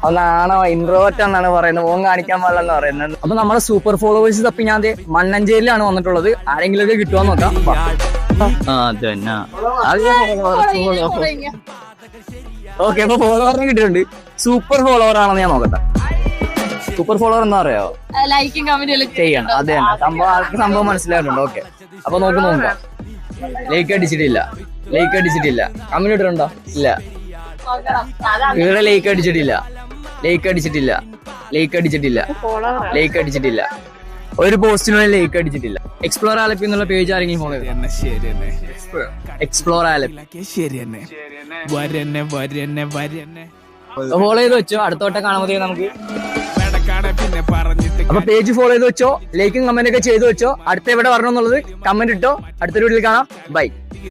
ഒന്നാണോ ഇൻട്രോവേർട്ട് എന്നാണ് പറയുന്നത്, മോൻ കാണിക്കാൻ പാടില്ലെന്ന് പറയുന്നത്. അപ്പൊ നമ്മുടെ സൂപ്പർ ഫോളോവേഴ്സ് തപ്പി ഞാൻ മണ്ണഞ്ചേരിയിലാണ് വന്നിട്ടുള്ളത്. ആരെങ്കിലും ഒക്കെ കിട്ടുമോന്ന് നോക്കാം. ഓക്കെ, അപ്പൊ ഫോളോവറിനെ കിട്ടിയിട്ടുണ്ട്. സൂപ്പർ ഫോളോവർ ആണെന്ന് ഞാൻ നോക്കട്ടെ. സൂപ്പർ ഫോളോവർ എന്താ പറയാ, ലൈക്കും കമന്റും ചെയ്യണം. അതെ തന്നെ സംഭവം, ആൾക്ക് സംഭവം മനസ്സിലായിട്ടുണ്ട്. ഓക്കെ, അപ്പൊ നോക്കാം. ലൈക്ക് അടിച്ചിട്ടില്ല, കമന്റ് ഇട്ടിട്ടുണ്ടോ? ഇല്ല. ഇവിടെ ലൈക്ക് അടിച്ചിട്ടില്ല. ഒരു പോസ്റ്റിനും ലൈക്ക് അടിച്ചിട്ടില്ല. എക്സ്പ്ലോർ ആലപ്പി എന്നുള്ള പേജ് ആരെങ്കിലും ഫോളോ ചെയ്തു? എക്സ്പ്ലോർ ആലപ്പി ഫോളോ ചെയ്ത് വെച്ചോ. അടുത്ത വട്ടം കാണുമ്പോഴത്തേക്ക് നമുക്ക് അപ്പൊ പേജ് ഫോളോ ചെയ്ത് വെച്ചോ, ലൈക്കും കമന്റ് ഒക്കെ ചെയ്ത് വെച്ചോ. അടുത്ത എവിടെ വരണം എന്നുള്ളത് കമന്റ് ഇട്ടോ. അടുത്ത വീഡിയോയിൽ കാണാം. ബൈ.